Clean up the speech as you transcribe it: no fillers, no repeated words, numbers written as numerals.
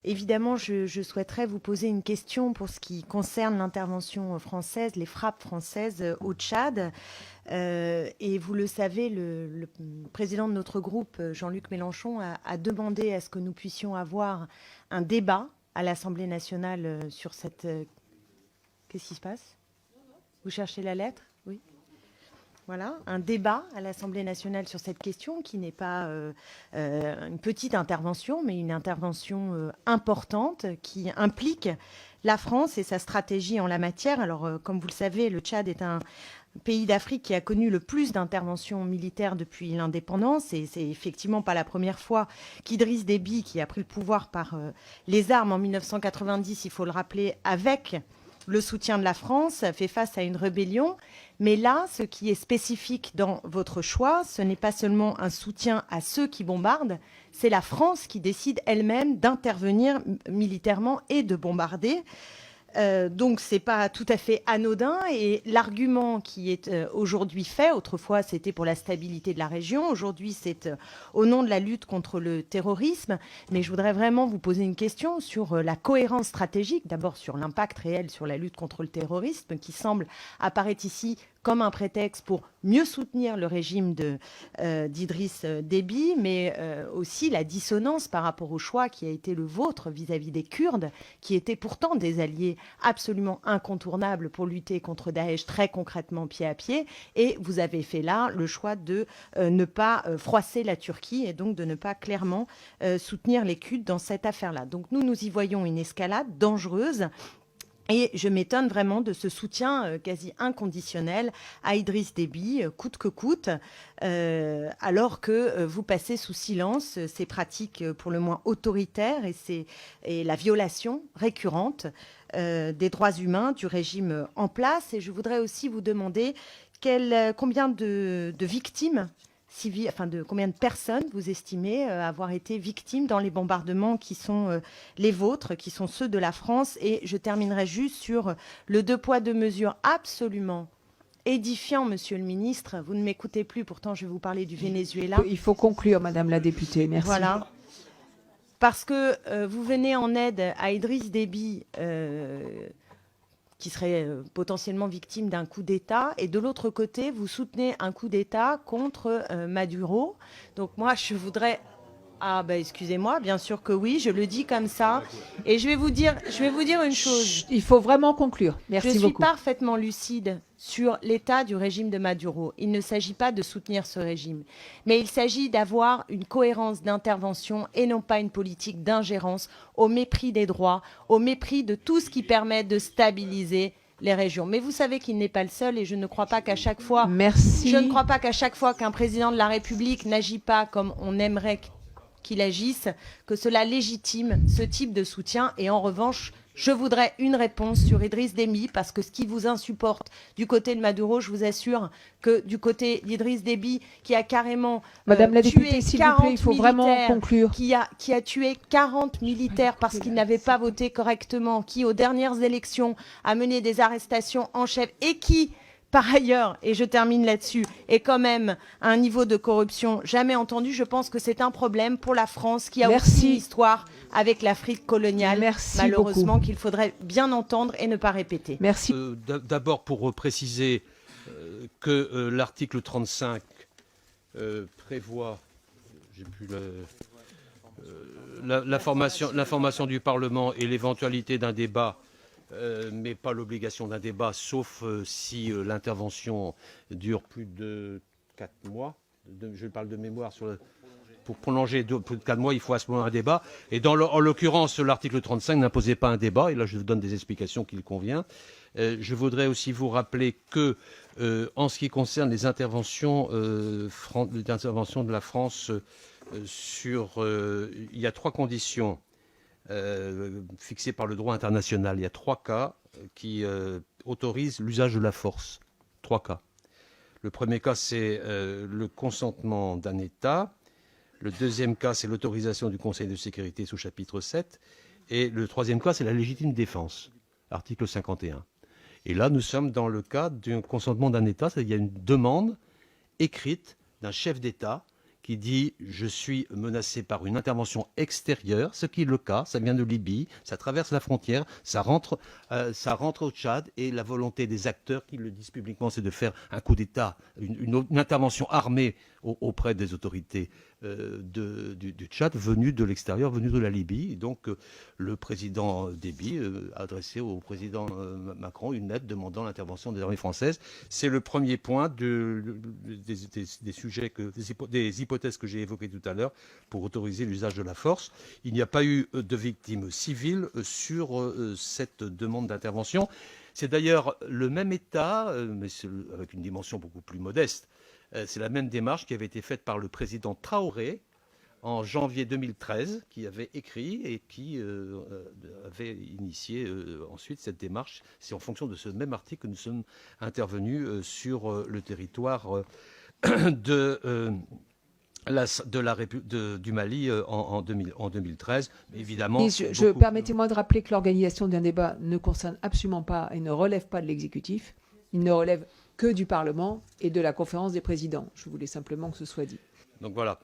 évidemment, je souhaiterais vous poser une question pour ce qui concerne l'intervention française, les frappes françaises au Tchad. Et vous le savez, le président de notre groupe, Jean-Luc Mélenchon, a demandé à ce que nous puissions avoir un débat à l'Assemblée nationale sur cette... Qu'est-ce qui se passe? Vous cherchez la lettre? Oui. Voilà, un débat à l'Assemblée nationale sur cette question qui n'est pas une petite intervention, mais une intervention importante qui implique la France et sa stratégie en la matière. Alors, comme vous le savez, le Tchad est un pays d'Afrique qui a connu le plus d'interventions militaires depuis l'indépendance. Et c'est effectivement pas la première fois qu'Idriss Déby, qui a pris le pouvoir par les armes en 1990, il faut le rappeler, avec le soutien de la France, fait face à une rébellion. Mais là, ce qui est spécifique dans votre choix, ce n'est pas seulement un soutien à ceux qui bombardent, c'est la France qui décide elle-même d'intervenir militairement et de bombarder. Donc, ce n'est pas tout à fait anodin. Et l'argument qui est aujourd'hui fait, autrefois c'était pour la stabilité de la région, aujourd'hui c'est au nom de la lutte contre le terrorisme. Mais je voudrais vraiment vous poser une question sur la cohérence stratégique, d'abord sur l'impact réel sur la lutte contre le terrorisme, qui semble apparaître ici comme un prétexte pour mieux soutenir le régime d'Idriss Déby, mais aussi la dissonance par rapport au choix qui a été le vôtre vis-à-vis des Kurdes, qui étaient pourtant des alliés absolument incontournables pour lutter contre Daesh très concrètement pied à pied. Et vous avez fait là le choix de ne pas froisser la Turquie et donc de ne pas clairement soutenir les Kurdes dans cette affaire-là. Donc nous y voyons une escalade dangereuse. Et je m'étonne vraiment de ce soutien quasi inconditionnel à Idriss Déby, coûte que coûte, alors que vous passez sous silence ces pratiques pour le moins autoritaires et la violation récurrente des droits humains du régime en place. Et je voudrais aussi vous demander combien de victimes civils, enfin combien de personnes vous estimez avoir été victimes dans les bombardements qui sont les vôtres, qui sont ceux de la France. Et je terminerai juste sur le deux poids, deux mesures absolument édifiant, monsieur le ministre. Vous ne m'écoutez plus, pourtant je vais vous parler du Venezuela. Il faut conclure, madame la députée. Merci. Voilà. Parce que vous venez en aide à Idriss Déby, qui serait potentiellement victime d'un coup d'État. Et de l'autre côté, vous soutenez un coup d'État contre Maduro. Donc moi, je voudrais... Ah ben excusez-moi, bien sûr que oui, je le dis comme ça. Et je vais vous dire une chose. Il faut vraiment conclure. Merci beaucoup. Je suis parfaitement lucide sur l'état du régime de Maduro. Il ne s'agit pas de soutenir ce régime, mais il s'agit d'avoir une cohérence d'intervention et non pas une politique d'ingérence au mépris des droits, au mépris de tout ce qui permet de stabiliser les régions. Mais vous savez qu'il n'est pas le seul et je ne crois pas qu'à chaque fois... Merci. Je ne crois pas qu'à chaque fois qu'un président de la République n'agit pas comme on aimerait qu'il agisse, que cela légitime ce type de soutien. Et en revanche, je voudrais une réponse sur Idriss Déby, parce que ce qui vous insupporte du côté de Maduro, je vous assure que du côté d'Idriss Déby, qui a carrément Madame la tué députée, s'il vous plaît, il faut vraiment conclure. Qui a tué 40 militaires parce qu'ils n'avaient pas voté correctement, qui aux dernières élections a mené des arrestations en chef et qui... Par ailleurs, et je termine là-dessus, est quand même à un niveau de corruption jamais entendu. Je pense que c'est un problème pour la France qui a aussi une histoire avec l'Afrique coloniale, malheureusement, qu'il faudrait bien entendre et ne pas répéter. Merci. D'abord, pour préciser que l'article 35 prévoit l'information du Parlement et l'éventualité d'un débat, mais pas l'obligation d'un débat, sauf si l'intervention dure plus de 4 mois. Je parle de mémoire pour prolonger plus de 4 mois, il faut à ce moment un débat. Et en l'occurrence, l'article 35 n'imposait pas un débat. Et là, je vous donne des explications qu'il convient. Je voudrais aussi vous rappeler que, en ce qui concerne les interventions de la France il y a 3 conditions fixées par le droit international. Il y a 3 cas qui autorisent l'usage de la force. 3 cas. Le premier cas, c'est le consentement d'un État. Le deuxième cas, c'est l'autorisation du Conseil de sécurité sous chapitre 7. Et le troisième cas, c'est la légitime défense, article 51. Et là, nous sommes dans le cas d'un consentement d'un État, c'est-à-dire qu'il y a une demande écrite d'un chef d'État qui dit « Je suis menacé par une intervention extérieure », ce qui est le cas, ça vient de Libye, ça traverse la frontière, ça rentre au Tchad, et la volonté des acteurs qui le disent publiquement, c'est de faire un coup d'État, une intervention armée auprès des autorités du Tchad, venue de l'extérieur, venue de la Libye. Et donc le président Déby a adressé au président Macron une lettre demandant l'intervention des armées françaises. C'est le premier point des sujets, des hypothèses que j'ai évoquées tout à l'heure pour autoriser l'usage de la force. Il n'y a pas eu de victimes civiles sur cette demande d'intervention. C'est d'ailleurs le même État, mais avec une dimension beaucoup plus modeste. C'est la même démarche qui avait été faite par le président Traoré en janvier 2013, qui avait écrit et qui avait initié ensuite cette démarche. C'est en fonction de ce même article que nous sommes intervenus sur le territoire du Mali en 2013. Mais évidemment, permettez-moi de rappeler que l'organisation d'un débat ne concerne absolument pas et ne relève pas de l'exécutif. Il ne relève que du Parlement et de la conférence des présidents. Je voulais simplement que ce soit dit. Donc voilà.